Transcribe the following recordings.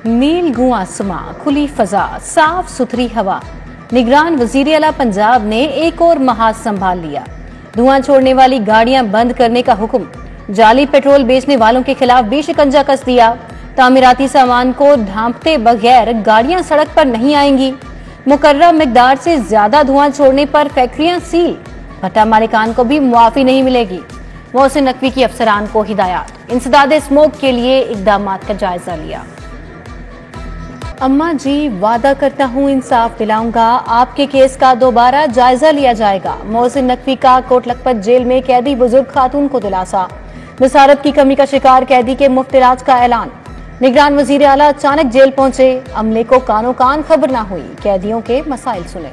नील गूं आसमां, खुली फजा, साफ सुथरी हवा। निगरान वजीर आला पंजाब ने एक और महाज संभाल लिया। धुआं छोड़ने वाली गाड़ियां बंद करने का हुक्म। जाली पेट्रोल बेचने वालों के खिलाफ भी शिकंजा कस दिया। तामीराती सामान को ढांपते बगैर गाड़ियां सड़क पर नहीं आएंगी। मुकर्रर मिकदार से ज्यादा धुआं छोड़ने पर फैक्ट्रियां सील। भट्टा मालिकान को भी मुआफी नहीं मिलेगी। मोहसिन नकवी की अफसरान को हिदायत। इंसदाद स्मोक के लिए इकदामात का जायजा लिया। अम्मा जी, वादा करता हूँ इंसाफ दिलाऊंगा। आपके केस का दोबारा जायजा लिया जाएगा। मोहसिन नकवी का कोट लखपत जेल में कैदी बुजुर्ग खातून को दिलासा। बसारत की कमी का शिकार कैदी के मुफ्त इलाज का ऐलान। निगरान वजीर आला अचानक जेल पहुंचे। अमले को कानो कान खबर न हुई। कैदियों के मसाइल सुने।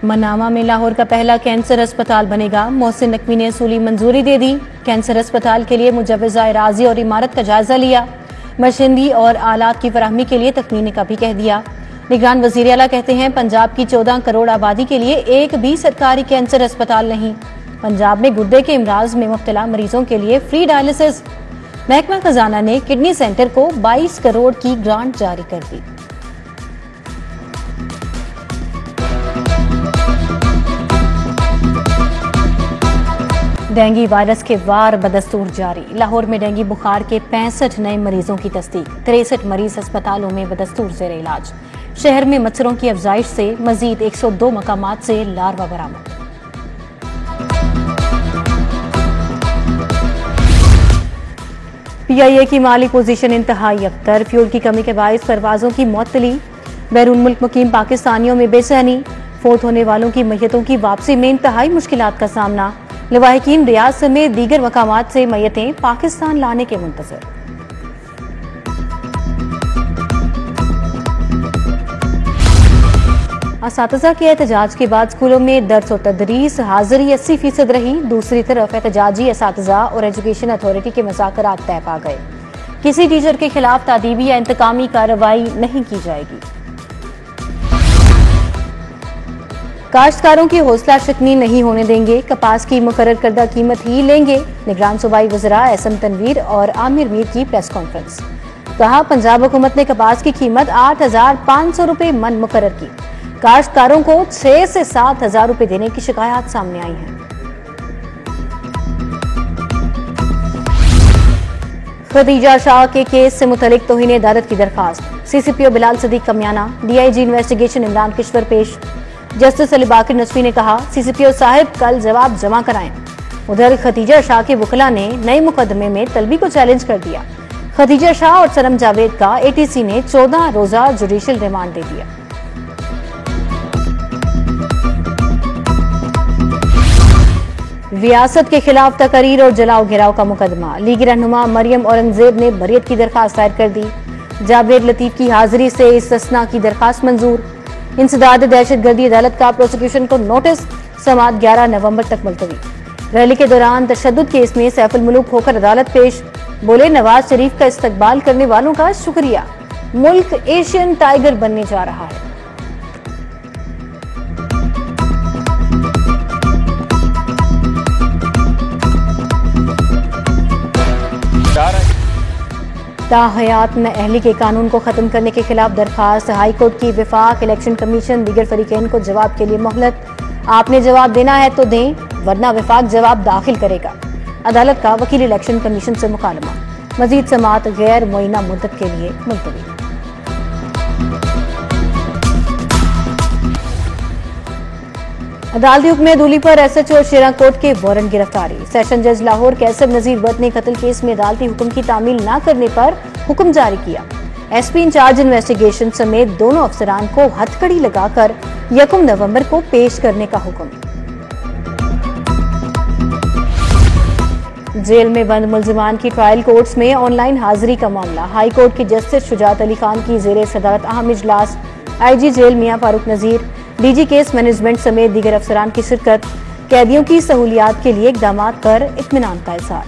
मनामा में लाहौर का पहला कैंसर अस्पताल बनेगा। मोहसिन नकवी ने असूली मंजूरी दे दी। कैंसर अस्पताल के लिए मुजव्वज़ा एराज़ी और इमारत का जायजा लिया। मशीनरी और आलात की फराहमी के लिए तखमीने का भी कह दिया। निगरान वज़ीर आला कहते हैं, पंजाब की 14 करोड़ आबादी के लिए एक भी सरकारी कैंसर अस्पताल नहीं। पंजाब में गुर्दे के इमराज में मुब्तला मरीजों के लिए फ्री डायलिसिस। महकमा खजाना ने किडनी सेंटर को 22 करोड़ की ग्रांट जारी कर दी। डेंगू वायरस के वार बदस्तूर जारी। लाहौर में डेंगू बुखार के 65 नए मरीजों की तस्दीक। 63 मरीज अस्पतालों में बदस्तूर जेर इलाज। शहर में मच्छरों की अफजाइश से मजीद 102 मकामात से लार्वा बरामद। PIA की माली पोजीशन इंतहाई अख्तर। फ्यूल की कमी के बायस परवाजों की मुअत्तली। बैरून मुल्क मुकीम पाकिस्तानियों में बेचैनी। फोत होने वालों की मैयतों की वापसी में इंतहाई मुश्किलात का सामना। लवाहिकीन रियाज समेत दीगर मकामात से मैयतें पाकिस्तान लाने के मुंतजर। असातिज़ा के एहतजाज के बाद स्कूलों में दर्स और तदरीस हाजिरी 80% रही। दूसरी तरफ एहतजाजी असातिज़ा और एजुकेशन अथॉरिटी के मुज़ाकरात तय पा गए। किसी टीचर के खिलाफ तादीबी या इंतकामी कार्रवाई नहीं की जाएगी। काश्तकारों की हौसला शिकनी नहीं होने देंगे। कपास की मुकर्रर करदा कीमत ही लेंगे। निगरान सूबाई वज़रा एसएम तनवीर और आमिर मीर की प्रेस कॉन्फ्रेंस। कहा, पंजाब हुकूमत ने कपास की कीमत 8,500 रुपए मन मुकर्रर की। काश्तकारों को 6 से 7,000 रुपए देने की शिकायत सामने आई है। खदीजा शाह के केस से मुतलिक तौहीन अदालत की दरखास्त। CCPO बिलाल सदीक का म्याना। DIG इन्वेस्टिगेशन इमरान किश्वर पेश। जस्टिस अली बाकर नसवी ने कहा, CCPO साहिब कल जवाब जमा कराएं। उधर खदीजा शाह के वकला ने नए मुकदमे में तलबी को चैलेंज कर दिया। खदीजा शाह और सनम जावेद का ATC ने 14 रोजा जुडिशियल रिमांड दे दिया। रियासत के खिलाफ तकरीर और जलाओ घिराव का मुकदमा। लीगी रहनुमा मरियम औरंगजेब ने बरियत की दरखास्त दायर कर दी। जावेद लतीफ की हाजिरी से इस्तिस्ना की दरखास्त मंजूर। इंसदाद दहशतगर्दी अदालत का प्रोसिक्यूशन को नोटिस। समाअत 11 नवंबर तक मुलतवी। रैली के दौरान तशद्दुद केस में सैफुल मुलूक होकर अदालत पेश। बोले, नवाज शरीफ का इस्तकबाल करने वालों का शुक्रिया। मुल्क एशियन टाइगर बनने जा रहा है। ताहयात में अहली के कानून को खत्म करने के खिलाफ दरखास्त। हाई कोर्ट की विफाक इलेक्शन कमीशन दीगर फरीकैन को जवाब के लिए मोहलत। आपने जवाब देना है तो दें, वरना विफाक जवाब दाखिल करेगा। अदालत का वकील इलेक्शन कमीशन से मुकालमा। मजीद समाअत गैर मुअय्यना मुद्दत के लिए मुलतवी। अदालती हुक्म दूली पर SHO और शेरा कोट के वारंट गिरफ्तारी। सेशन जज लाहौर कैसर नजीर बट ने कत्ल केस में अदालती हुक्म की तामील न करने पर हुक्म जारी किया। SP इंचार्ज इन्वेस्टिगेशन समेत दोनों अफसरान को हथकड़ी लगाकर 1 नवंबर को पेश करने का हुक्म। जेल में बंद मुल्जिमान की ट्रायल कोर्ट्स में ऑनलाइन हाजिरी का मामला। हाई कोर्ट के जस्टिस शुजात अली खान की जेर सदारत अहम इजलास। IG जेल मियां फारूक नजीर, DG केस मैनेजमेंट समेत दीगर अफसरान की शिरकत। कैदियों की सहूलियात के लिए इकदामात पर इत्मीनान का इज़हार।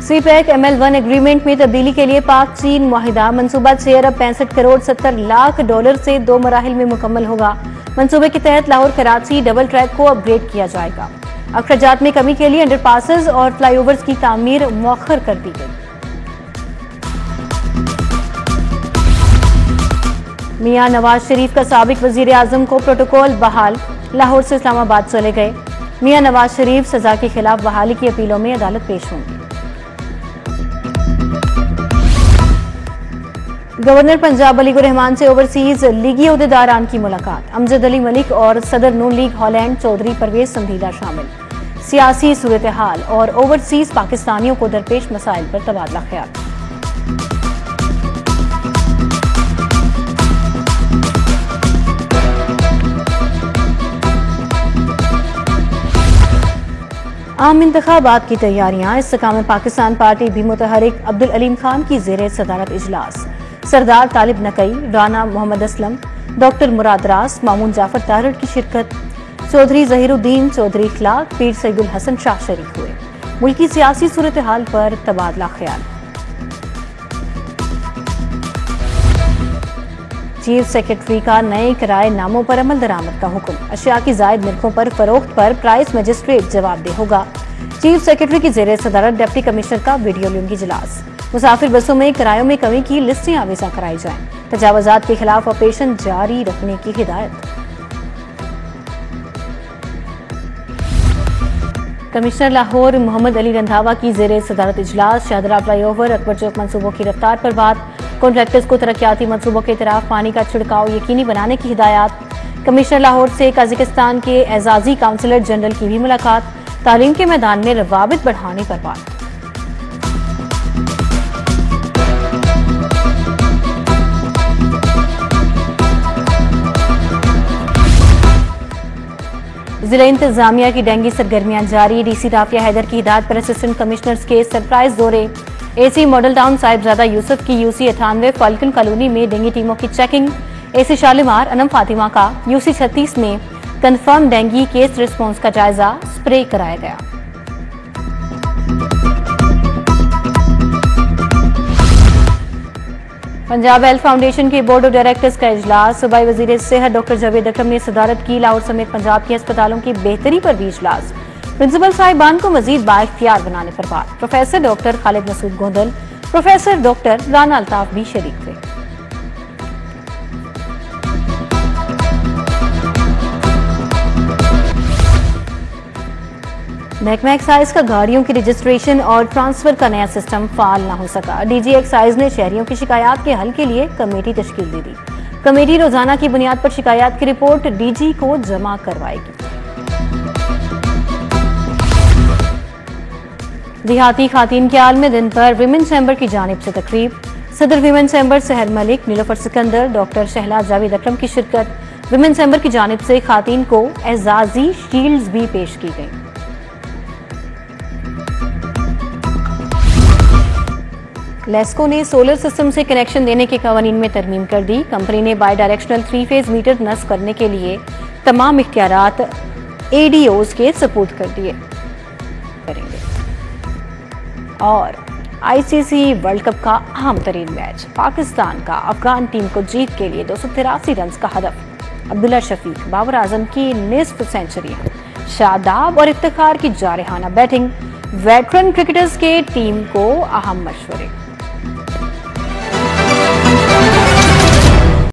सीपैक ML1 एग्रीमेंट में तब्दीली के लिए पाक चीन मुआहिदा मंसूबा 6 अरब 65 करोड़ 70 लाख डॉलर से 2 मराहिल में मुकम्मल होगा। मंसूबे के तहत लाहौर कराची डबल ट्रैक को अपग्रेड किया जाएगा। अखराजात में कमी के लिए अंडरपासेस और फ्लाईओवर्स की तामीर मौखर कर दी गई। मियां नवाज शरीफ का साबिक वजीर आजम को प्रोटोकॉल बहाल, लाहौर से इस्लामाबाद चले गए। मियां नवाज शरीफ सजा के खिलाफ बहाली की अपीलों में अदालत पेश होंगे। गवर्नर पंजाब अली रहमान से ओवरसीज लीगी अहदेदारान की मुलाकात। अमजद अली मलिक और सदर नून लीग हॉलैंड चौधरी परवेज संधीला शामिल। सियासी सूरत हाल और ओवरसीज पाकिस्तानियों को दरपेश मसाइल पर तबादला ख्याल। आम इंतखाबात की तैयारियां, इस्तेकाम पाकिस्तान पार्टी भी मुतहरिक। अब्दुल अलीम खान की जेर सदारत इजलास। सरदार तालिब नकई, राना मोहम्मद असलम, डॉक्टर मुराद रास, मामून जाफर तारड़ की शिरकत। चौधरी जहीरुद्दीन चौधरी इखलाक, पीर सईदुल हसन शाह शरीक हुए। मुल्की सियासी सूरत हाल पर तबादला ख्याल। चीफ सेक्रेटरी का नए किराए नामों पर अमल दरामद का हुक्म। अशिया की जायद निरखों पर फरोख्त पर प्राइस मजिस्ट्रेट जवाबदेह होगा। चीफ सेक्रेटरी की जेर सदारत डिप्टी कमिश्नर का वीडियो लिंक इजलास। मुसाफिर बसों में किरायों में कमी की लिस्टें आवेजा कराई जाएं। तजावुजात के खिलाफ ऑपरेशन जारी रखने की हिदायत। कमिश्नर लाहौर मोहम्मद अली रंधावा की जेर सदारत इजलास। शाहदरा फ्लाईओवर अकबर चौक मंसूबों की रफ्तार पर बात। कॉन्ट्रैक्टर्स को तरक्याती मंसूबों के तरफ पानी का छिड़काव यकीनी बनाने की हिदायत। कमिश्नर लाहौर से कजाकिस्तान के एजाजी काउंसलर जनरल की भी मुलाकात। तालीम के मैदान में रवाबित बढ़ाने पर बात। जिला इंतजामिया की डेंगू सरगर्मियां जारी। डीसी राफिया हैदर की हिदायत पर असिस्टेंट कमिश्नर्स के सरप्राइज दौरे। AC model town Sahibzada Yusuf की UC 98 फाल्कन कॉलोनी में डेंगू टीमों की चेकिंग। एसी शालीमार अनम फातिमा का UC 36 में कंफर्म डेंगू केस रिस्पांस का जायजा। स्प्रे कराया गया। पंजाब हेल्थ फाउंडेशन के बोर्ड ऑफ डायरेक्टर्स का इजलास। सूबाई वजीर सेहत डॉक्टर जावेद अकरम ने सदारत की। लाहौर समेत पंजाब के अस्पतालों की बेहतरी पर भी इजलास। प्रिंसिपल साहिबान को मजीद बाइख्तियार बनाने पर बात। Professor doctor Khalid Masood Gondal, professor doctor Rana Altaf भी शरीक थे। महकमा एक्साइज का गाड़ियों की रजिस्ट्रेशन और ट्रांसफर का नया सिस्टम फाल न हो सका। डीजी एक्साइज ने शहरियों की शिकायत के हल के लिए कमेटी तश्कील दे दी। कमेटी रोजाना की बुनियाद पर शिकायत की रिपोर्ट डीजी को जमा करवाएगी। देहाती खातीन के आलमी दिन पर विमेन चैम्बर की जानिब से तकरीब। सदर विमेन चैम्बर सहर मलिक, नीलोफर सिकंदर, डॉक्टर शहला जावेद अकरम की शिरकत। विमेन चैम्बर की जानिब से खातीन को एजाजी शील्ड्स भी पेश की गई। लेस्को ने सोलर सिस्टम से कनेक्शन देने के कवानीन में तरमीम कर दी। कंपनी ने बाई डायरेक्शनल 3 फेज मीटर नस्ब करने के लिए तमाम इख्तियारात ADOs के सपुर्द कर दिए करेंगे। और ICC वर्ल्ड कप का अहम तरीन मैच। पाकिस्तान का अफगान टीम को जीत के लिए 283 रन का हदफ। अब्दुल्ला शफीक, बाबर आजम की निस्फ सेंचुरियां। शादाब और इफ्तिखार की जारहाना बैटिंग। वेटरन क्रिकेटर्स के टीम को अहम मशवरे।